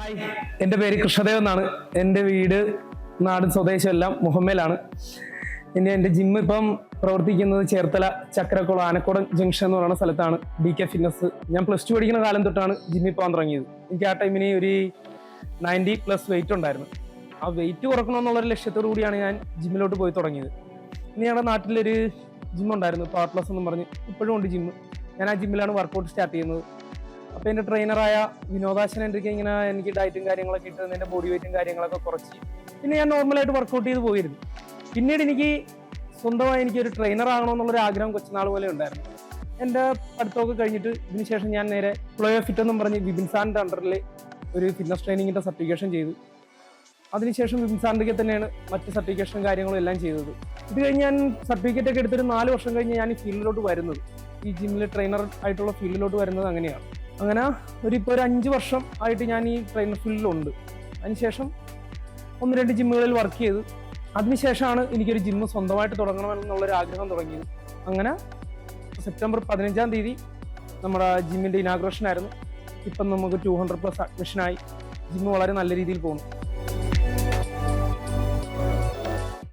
Hi, എൻ്റെ പേര് കൃഷ്ണദേവ് എന്നാണ്. എൻ്റെ വീട് നാടും സ്വദേശം എല്ലാം മുഹമ്മയിലാണ്. ഇനി എൻ്റെ ജിമ്മ് ഇപ്പം പ്രവർത്തിക്കുന്നത് ചേർത്തല ചക്രക്കുളം ആനക്കുളം ജംഗ്ഷൻ എന്ന് പറയുന്ന സ്ഥലത്താണ്. DK fitness. ഞാൻ +2 പഠിക്കുന്ന കാലം തൊട്ടാണ് ജിമ്മിൽ പോകാൻ തുടങ്ങിയത്. എനിക്ക് ആ ടൈമിന് ഒരു 90+ വെയിറ്റ് ഉണ്ടായിരുന്നു. ആ വെയിറ്റ് കുറക്കണമെന്നുള്ളൊരു ലക്ഷ്യത്തോടു കൂടിയാണ് ഞാൻ ജിമ്മിലോട്ട് പോയി തുടങ്ങിയത്. ഇനി ഞങ്ങളുടെ നാട്ടിലൊരു ജിമ്മുണ്ടായിരുന്നു, പവർ പ്ലസ് എന്നും പറഞ്ഞ്. ഇപ്പോഴും ഉണ്ട് ജിമ്മ്. ഞാൻ ആ ജിമ്മിലാണ് വർക്കൗട്ട് സ്റ്റാർട്ട് ചെയ്യുന്നത്. അപ്പോൾ എൻ്റെ ട്രെയിനറായ വിനോദാശൻ ഇങ്ങനെ എനിക്ക് ഡയറ്റും കാര്യങ്ങളൊക്കെ ഇട്ട് എൻ്റെ ബോഡി വെയിറ്റും കാര്യങ്ങളൊക്കെ കുറച്ച് പിന്നെ ഞാൻ നോർമലായിട്ട് വർക്കൗട്ട് ചെയ്ത് പോയിരുന്നു. പിന്നീട് എനിക്ക് സ്വന്തമായി എനിക്കൊരു ട്രെയിനർ ആകണമെന്നുള്ളൊരു ആഗ്രഹം കൊച്ചുനാൾ പോലെ ഉണ്ടായിരുന്നു. എൻ്റെ പഠിത്തമൊക്കെ കഴിഞ്ഞിട്ട് ഇതിനുശേഷം ഞാൻ നേരെ ഫ്ലോയോ ഫിറ്റ് എന്നും പറഞ്ഞ് വിപിൻ സാറിൻ്റെ അണ്ടറിൽ ഒരു ഫിറ്റ്നസ് ട്രെയിനിങ്ങിൻ്റെ സർട്ടിഫിക്കേഷൻ ചെയ്തു. അതിനുശേഷം വിപിൻ സാറിൻ്റെ തന്നെയാണ് മറ്റ് സർട്ടിഫിക്കേഷനും കാര്യങ്ങളും എല്ലാം ചെയ്തത്. ഇത് കഴിഞ്ഞ് ഞാൻ സർട്ടിഫിക്കറ്റ് ഒക്കെ എടുത്തൊരു 4 വർഷം കഴിഞ്ഞ് ഞാൻ ഈ ഫീൽഡിലോട്ട് വരുന്നത്, ഈ ജിമ്മിൽ ട്രെയിനർ ആയിട്ടുള്ള ഫീൽഡിലോട്ട് വരുന്നത് അങ്ങനെയാണ്. അങ്ങനെ ഇപ്പോൾ ഒരു 5 വർഷം ആയിട്ട് ഞാൻ ഈ ട്രെയിനർ ഫീൽഡിലുണ്ട്. അതിനുശേഷം 1-2 ജിമ്മുകളിൽ വർക്ക് ചെയ്തു. അതിനുശേഷമാണ് എനിക്കൊരു ജിമ്മ് സ്വന്തമായിട്ട് തുടങ്ങണമെന്നുള്ളൊരു ആഗ്രഹം തുടങ്ങിയത്. അങ്ങനെ സെപ്റ്റംബർ 15-ാം തീയതി നമ്മുടെ ജിമ്മിൻ്റെ ഇനാഗ്രേഷൻ ആയിരുന്നു. ഇപ്പം നമുക്ക് 200+ അഡ്മിഷനായി. ജിമ്മ് വളരെ നല്ല രീതിയിൽ പോകുന്നു.